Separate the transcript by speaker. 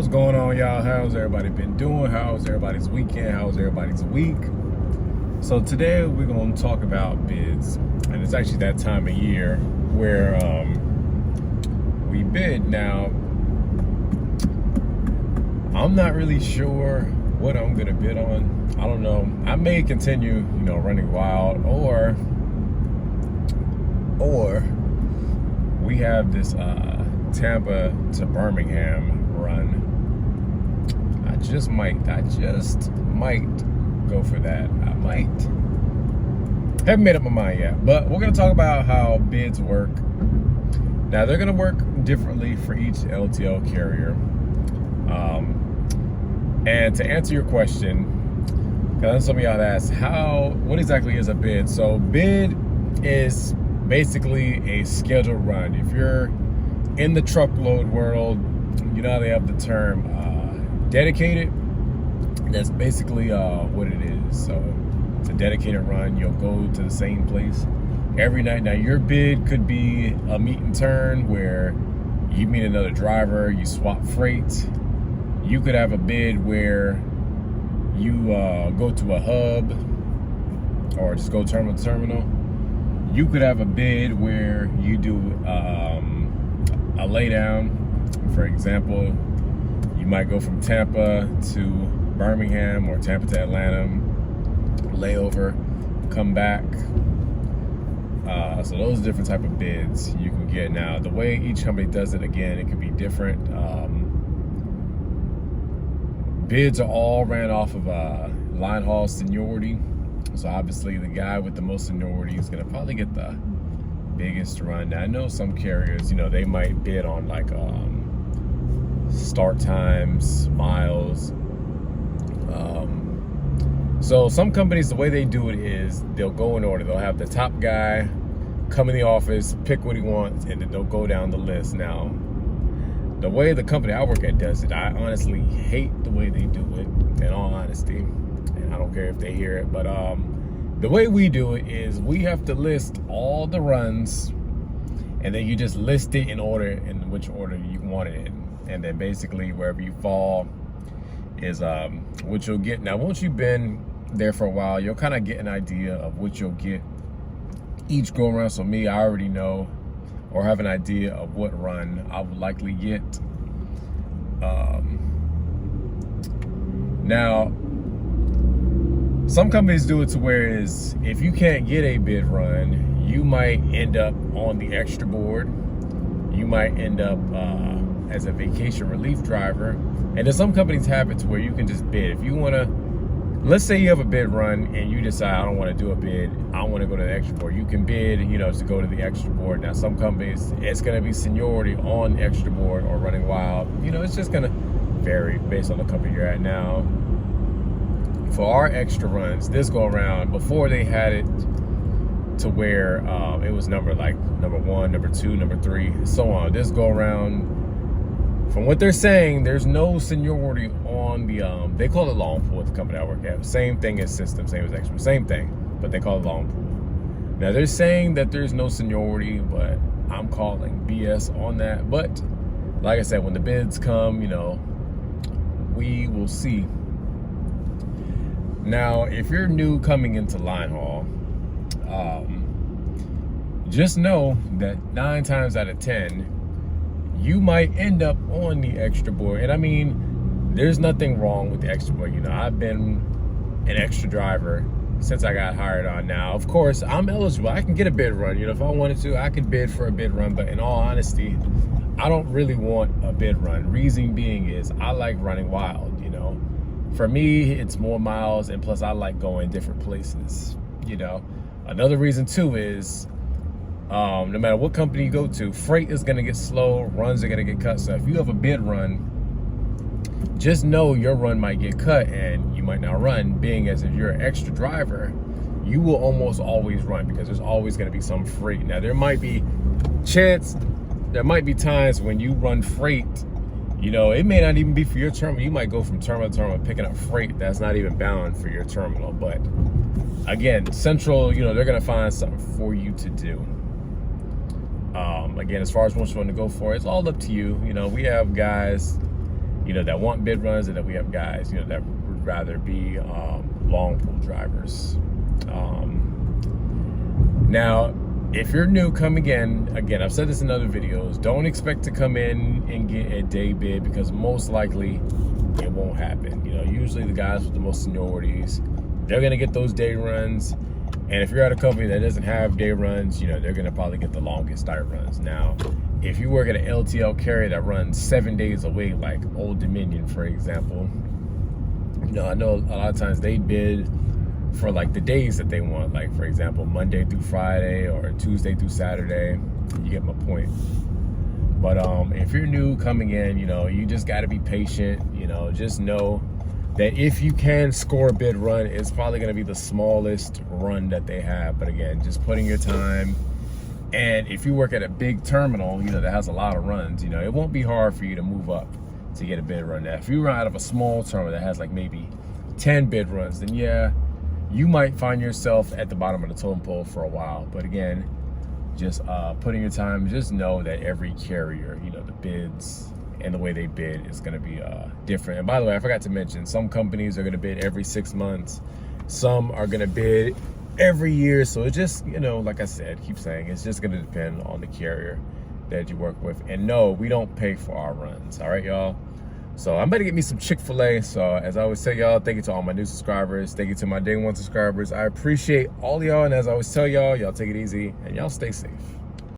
Speaker 1: What's going on, y'all? How's everybody been doing? How's everybody's weekend? How's everybody's week? So today we're going to talk about bids, and it's actually that time of year where we bid. Now, I'm not really sure what I'm going to bid on. I don't know. I may continue, running wild, or we have this Tampa to Birmingham run. I just might go for that. I might. Haven't made up my mind yet, but we're gonna talk about how bids work. Now, they're gonna work differently for each LTL carrier. And to answer your question, because some of y'all asked, what exactly is a bid? So bid is basically a scheduled run. If you're in the truckload world, you know they have the term dedicated. That's basically what it is. So it's a dedicated run. You'll go to the same place every night. Now, your bid could be a meet and turn where you meet another driver, you swap freight. You could have a bid where you go to a hub or just go terminal to terminal. You could have a bid where you do a laydown. For example, you might go from Tampa to Birmingham or Tampa to Atlanta, layover, come back. So those are different type of bids you can get. Now, the way each company does it, again, it can be different. Bids are all ran off of line haul seniority. So obviously the guy with the most seniority is gonna probably get the biggest run. Now, I know some carriers, they might bid on like start times, miles. So some companies, the way they do it is they'll go in order. They'll have the top guy come in the office, pick what he wants, and then they'll go down the list. Now, the way the company I work at does it, I honestly hate the way they do it, in all honesty. And I don't care if they hear it, but the way we do it is we have to list all the runs, and then you just list it in order, in which order you want it in. And then basically wherever you fall is what you'll get. Now, once you've been there for a while, you'll kind of get an idea of what you'll get each go around. So me, I already know or have an idea of what run I would likely get. Now, some companies do it to where is if you can't get a bid run, you might end up on the extra board. You might end up as a vacation relief driver. And then some companies have it to where you can just bid. If you want to, let's say you have a bid run and you decide, I don't want to do a bid, I want to go to the extra board. You can bid, to go to the extra board. Now, some companies, it's going to be seniority on the extra board or running wild. It's just going to vary based on the company you're at. Now, for our extra runs, this go around, before they had it to where it was number 1, number 2, number 3, so on. This go around, from what they're saying, there's no seniority on the, they call it long pool at the company I work at. Same thing as system, same as extra, same thing, but they call it long pool. Now, they're saying that there's no seniority, but I'm calling BS on that. But like I said, when the bids come, we will see. Now, if you're new coming into line haul, just know that 9 times out of 10, you might end up on the extra board. And I mean, there's nothing wrong with the extra board. I've been an extra driver since I got hired on. Now, of course, I'm eligible. I can get a bid run. If I wanted to, I could bid for a bid run. But in all honesty, I don't really want a bid run. Reason being is I like running wild. For me, it's more miles, and plus I like going different places. Another reason too is no matter what company you go to, freight is going to get slow, runs are going to get cut. So if you have a bid run, just know your run might get cut and you might not run, being as if you're an extra driver, you will almost always run because there's always going to be some freight. Now, there might be times when you run freight, it may not even be for your terminal. You might go from terminal to terminal picking up freight that's not even bound for your terminal. But again, Central, they're going to find something for you to do. Again, as far as what you want to go for, it's all up to you. We have guys that want bid runs, and then we have guys, that would rather be long pool drivers. Now, if you're new coming in, again, I've said this in other videos, don't expect to come in and get a day bid, because most likely it won't happen. Usually the guys with the most seniorities, they're gonna get those day runs. And if you're at a company that doesn't have day runs, they're gonna probably get the longest night runs. Now, if you work at an LTL carrier that runs 7 days a week, like Old Dominion, for example, I know a lot of times they bid for like the days that they want, like for example, Monday through Friday or Tuesday through Saturday. You get my point. But if you're new coming in, you just got to be patient. Just know that if you can score a bid run, it's probably going to be the smallest run that they have. But again, just putting your time. And if you work at a big terminal, that has a lot of runs, it won't be hard for you to move up to get a bid run. Now, if you run out of a small terminal that has like maybe 10 bid runs, then yeah, you might find yourself at the bottom of the totem pole for a while. But again, just putting your time, just know that every carrier, the bids and the way they bid is going to be different. And by the way, I forgot to mention, some companies are going to bid every 6 months. Some are going to bid every year. So it just, like I said, keep saying, it's just going to depend on the carrier that you work with. And no, we don't pay for our runs. All right, y'all. So I'm about to get me some Chick-fil-A. So as I always tell y'all, thank you to all my new subscribers. Thank you to my day one subscribers. I appreciate all y'all. And as I always tell y'all, y'all take it easy and y'all stay safe.